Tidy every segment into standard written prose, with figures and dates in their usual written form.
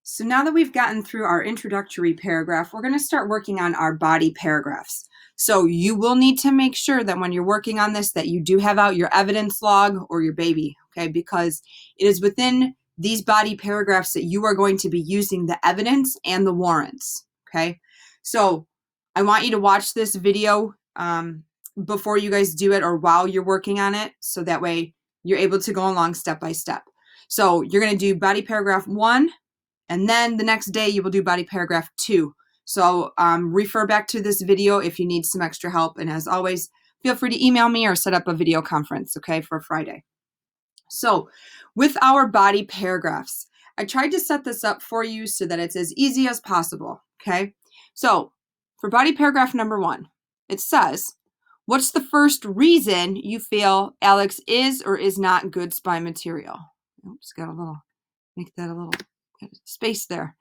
So now that we've gotten through our introductory paragraph, we're going to start working on our body paragraphs. So you will need to make sure that when you're working on this that you do have out your evidence log or your baby, okay? Because it is within these body paragraphs that you are going to be using the evidence and the warrants, okay? So I want you to watch this video before you guys do it or while you're working on it, so that way you're able to go along step by step. So you're going to do body paragraph 1, and then the next day you will do body paragraph 2. So refer back to this video if you need some extra help. And as always, feel free to email me or set up a video conference, okay, for Friday. So with our body paragraphs, I tried to set this up for you so that it's as easy as possible, okay? So for body paragraph number 1, it says, what's the first reason you feel Alex is or is not good spy material? Oops, got a little, make that a little space there.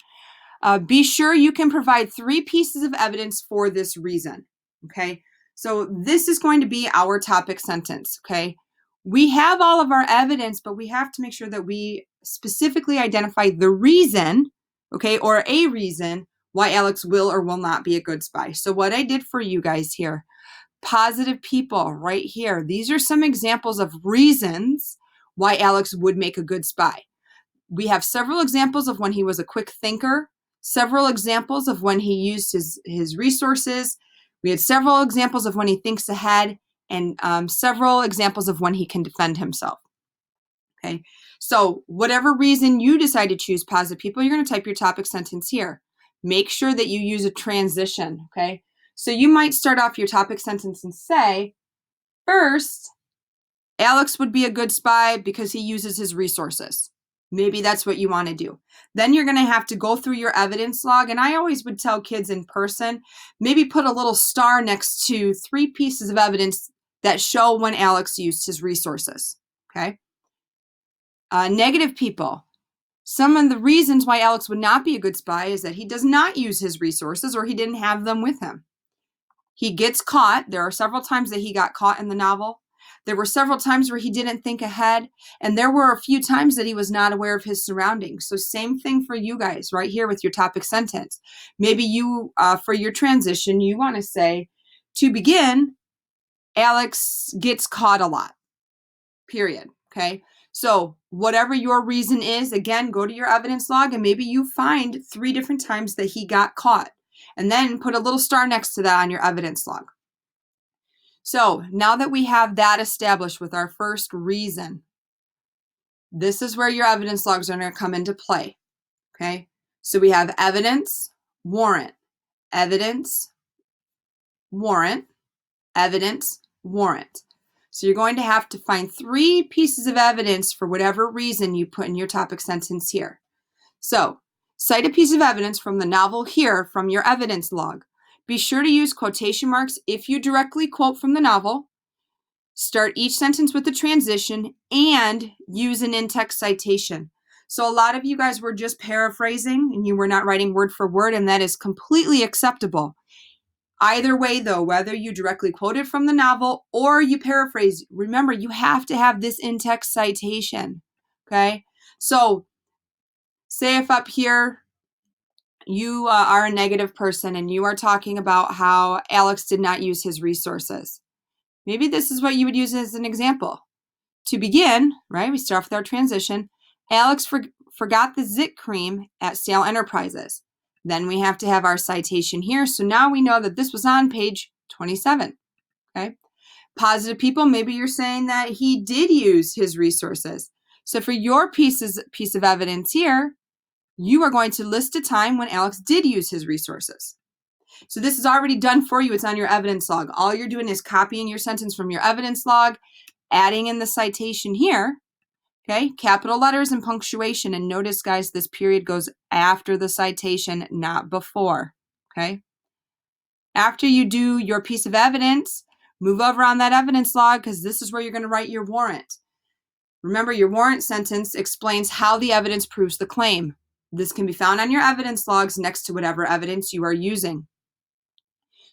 Be sure you can provide 3 pieces of evidence for this reason, okay? So this is going to be our topic sentence, okay? We have all of our evidence, but we have to make sure that we specifically identify the reason, okay, or a reason why Alex will or will not be a good spy. So what I did for you guys here, positive people right here. These are some examples of reasons why Alex would make a good spy. We have several examples of when he was a quick thinker, several examples of when he used his resources. We had several examples of when he thinks ahead, and several examples of when he can defend himself. Okay, so whatever reason you decide to choose positive people, you're going to type your topic sentence here. Make sure that you use a transition, okay? So you might start off your topic sentence and say, first, Alex would be a good spy because he uses his resources. Maybe that's what you want to do. Then you're going to have to go through your evidence log. And I always would tell kids in person, maybe put a little star next to 3 pieces of evidence that show when Alex used his resources. Okay. Negative people. Some of the reasons why Alex would not be a good spy is that he does not use his resources or he didn't have them with him. He gets caught. There are several times that he got caught in the novel. There were several times where he didn't think ahead, and there were a few times that he was not aware of his surroundings. So same thing for you guys right here with your topic sentence. Maybe you, for your transition, you want to say, to begin, Alex gets caught a lot, period, okay? So whatever your reason is, again, go to your evidence log, and maybe you find 3 different times that he got caught, and then put a little star next to that on your evidence log. So now that we have that established with our first reason, this is where your evidence logs are going to come into play, okay? So we have evidence, warrant, evidence, warrant, evidence, warrant. So you're going to have to find 3 pieces of evidence for whatever reason you put in your topic sentence here. So cite a piece of evidence from the novel here from your evidence log. Be sure to use quotation marks if you directly quote from the novel. Start each sentence with a transition and use an in-text citation. So a lot of you guys were just paraphrasing and you were not writing word for word, and that is completely acceptable. Either way though, whether you directly quoted from the novel or you paraphrase, remember you have to have this in-text citation, okay? So say if up here, you are a negative person and you are talking about how Alex did not use his resources. Maybe this is what you would use as an example. To begin, right, we start with our transition. Alex forgot the zit cream at Sale Enterprises. Then we have to have our citation here. So now we know that this was on page 27, okay? Positive people, maybe you're saying that he did use his resources. So for your piece of evidence here, you are going to list a time when Alex did use his resources. So this is already done for you. It's on your evidence log. All you're doing is copying your sentence from your evidence log, adding in the citation here, okay? Capital letters and punctuation. And notice, guys, this period goes after the citation, not before, okay? After you do your piece of evidence, move over on that evidence log because this is where you're going to write your warrant. Remember, your warrant sentence explains how the evidence proves the claim. This can be found on your evidence logs next to whatever evidence you are using.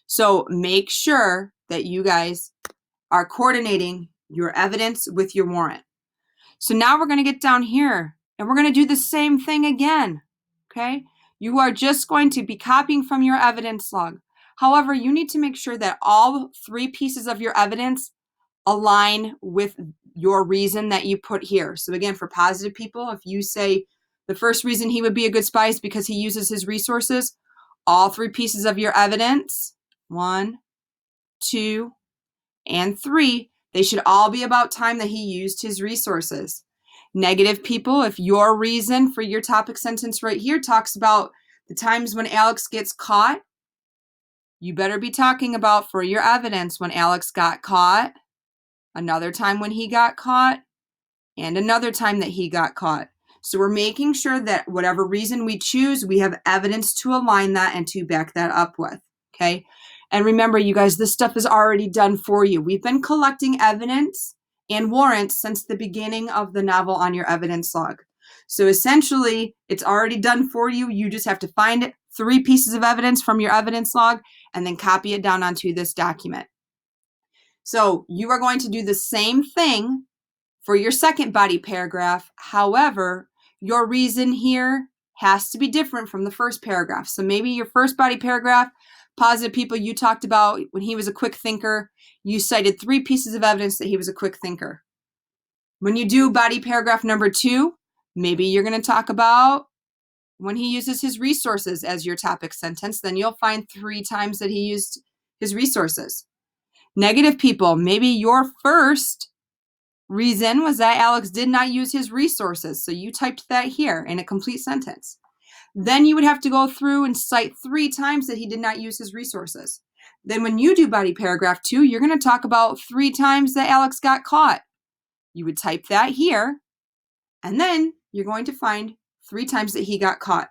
So make sure that you guys are coordinating your evidence with your warrant. So now we're going to get down here and we're going to do the same thing again. okay? You are just going to be copying from your evidence log. However, you need to make sure that all 3 pieces of your evidence align with your reason that you put here. So again, for positive people, if you say the first reason he would be a good spy is because he uses his resources, all 3 pieces of your evidence, 1, 2, and 3, they should all be about time that he used his resources. Negative people, if your reason for your topic sentence right here talks about the times when Alex gets caught, you better be talking about for your evidence when Alex got caught, another time when he got caught, and another time that he got caught. So we're making sure that whatever reason we choose, we have evidence to align that and to back that up with, okay? And remember, you guys, this stuff is already done for you. We've been collecting evidence and warrants since the beginning of the novel on your evidence log. So essentially, it's already done for you. You just have to find 3 pieces of evidence from your evidence log and then copy it down onto this document. So you are going to do the same thing for your second body paragraph. However, your reason here has to be different from the first paragraph. So maybe your first body paragraph, positive people, you talked about when he was a quick thinker, you cited 3 pieces of evidence that he was a quick thinker. When you do body paragraph number 2, maybe you're going to talk about when he uses his resources as your topic sentence, then you'll find 3 times that he used his resources. Negative people, maybe your first reason was that Alex did not use his resources. So you typed that here in a complete sentence. Then you would have to go through and cite 3 times that he did not use his resources. Then when you do body paragraph 2, you're going to talk about 3 times that Alex got caught. You would type that here, and then you're going to find 3 times that he got caught.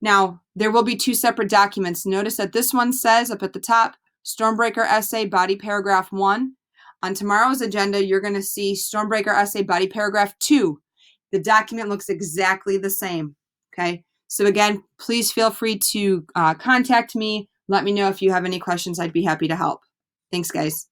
Now, there will be 2 separate documents. Notice that this one says up at the top, Stormbreaker Essay, Body Paragraph 1. On tomorrow's agenda, you're going to see Stormbreaker Essay, Body Paragraph 2. The document looks exactly the same, okay? So again, please feel free to contact me. Let me know if you have any questions. I'd be happy to help. Thanks, guys.